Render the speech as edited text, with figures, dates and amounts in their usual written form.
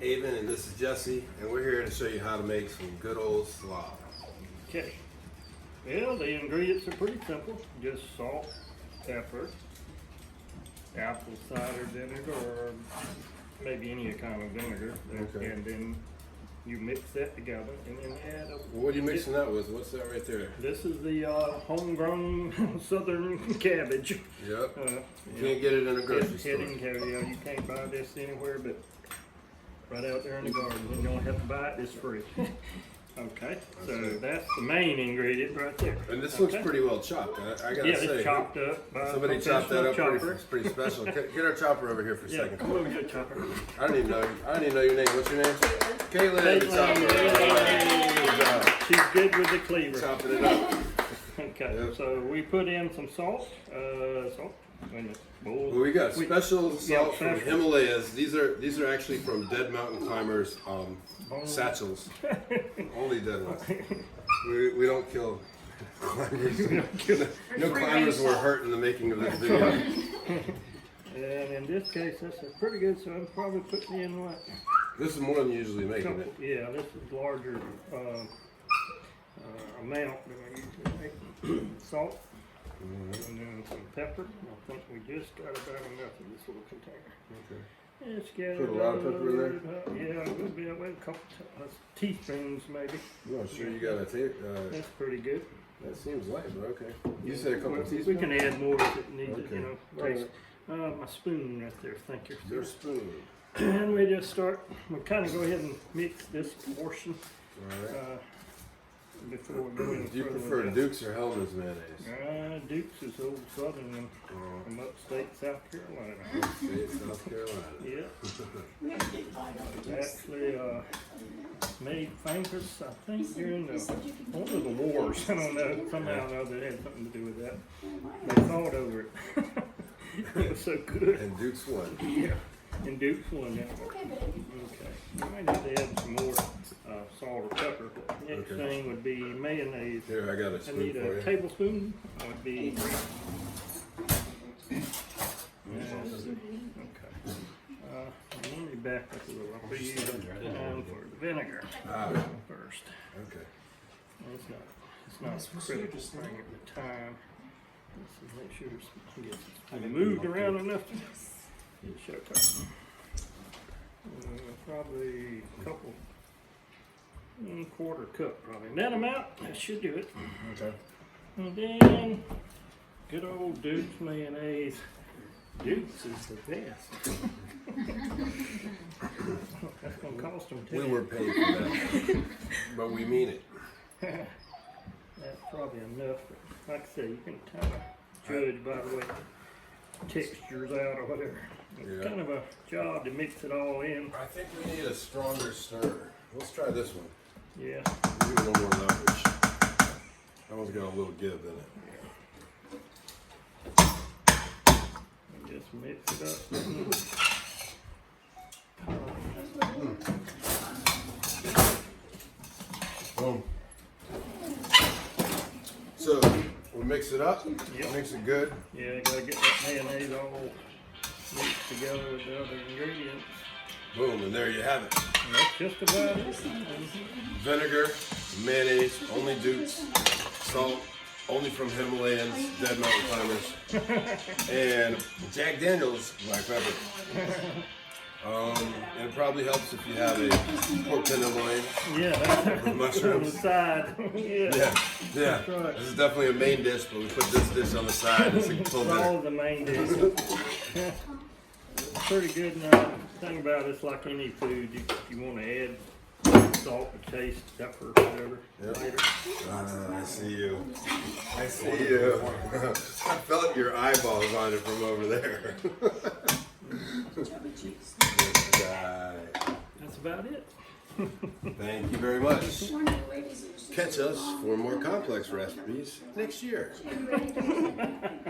Aven and this is Jesse, and we're here to show you how to make some good old slaw. Okay. Well, the ingredients are pretty simple. Just salt, pepper, apple cider vinegar, or maybe any kind of vinegar. Okay. And then you mix that together and then add a... What are you mixing that with? What's that right there? This is the homegrown southern cabbage. Yep. You can't get it in a grocery store. You can't buy this anywhere but right out there in the garden. You don't have to buy it, it's free. Okay, so that's the main ingredient right there. And this looks pretty well chopped. I gotta say, it's chopped up by somebody chopped that up chopper. pretty special. Get our chopper over here for a second. Come over here, chopper. I don't even know your name. What's your name? Caitlin. The chopper. Good job. She's good with the cleaver. Chopping it up. Okay, Yep. so we put in some salt. Well, we got special salt from Himalayas. These are actually from dead mountain climbers' satchels. Only dead ones. We don't kill climbers. No climbers were hurt in the making of this video. And in this case, that's pretty good. So I'm probably putting in what? This is more than you usually make, isn't it? Yeah, this is larger amount than I usually make. Salt. And then some pepper. I think we just got about enough in this little container. Okay. Just Put a lot of pepper in there? Yeah, a little bit, a couple teaspoons maybe. I'm sure you got a tape. That's pretty good. That seems light, but okay. You said a couple teaspoons? We can add more if it needs it, Okay. taste. My spoon right there, thank you. Your spoon. And we just start, we'll kind of go ahead and mix this portion. Alright. Before we go in. Do you prefer Duke's or Hellman's mayonnaise? Duke's is old southern one from upstate South Carolina. Upstate South Carolina. Yeah. Actually made famous, I think, during one of the wars. I don't know, somehow or other it had something to do with that. They fought over it. It was so good. And Duke's won. Yeah. And Duke's won that one. Okay. You might need to add some more salt or pepper. Next thing would be mayonnaise. Here, I got a I spoon need for a you. tablespoon. Would be. Okay. Let me back up a little. I'll be using time for the vinegar first. Okay. It's not critical thing at the time. Let's make sure it's moved around enough to get showtime. Probably a couple, 1/4 cup probably. And that amount, that should do it. Okay. And then, good old Duke's mayonnaise. Duke's is the best. That's gonna cost them We $10. were paid for that, but we mean it. That's probably enough, but like I say, you can kind of judge by the way textures out or whatever. It's kind of a job to mix it all in. I think we need a stronger stir. Let's try this one. Yeah. Give it a little more leverage. That one's got a little give in it. And just mix it up. Boom. So we mix it up. Yep. Mix it good. Yeah, you gotta get that mayonnaise all mixed together with the other ingredients. Boom, and there you have it. And that's just about it. Vinegar, mayonnaise, only Duke's, salt, only from Himalayans, dead mountain climbers, and Jack Daniels black pepper. And it probably helps if you have a pork tenderloin Yeah, with mushrooms. on the side. Yeah. That's right. This is definitely a main dish, but we put this dish on the side. It's a little It's all better. the main dish. Pretty good. Now, the thing about it's like any food, you want to add salt to taste, pepper, whatever later. I see you. I see you. I felt your eyeballs on it from over there. That's about it. Thank you very much. Catch us for more complex recipes next year.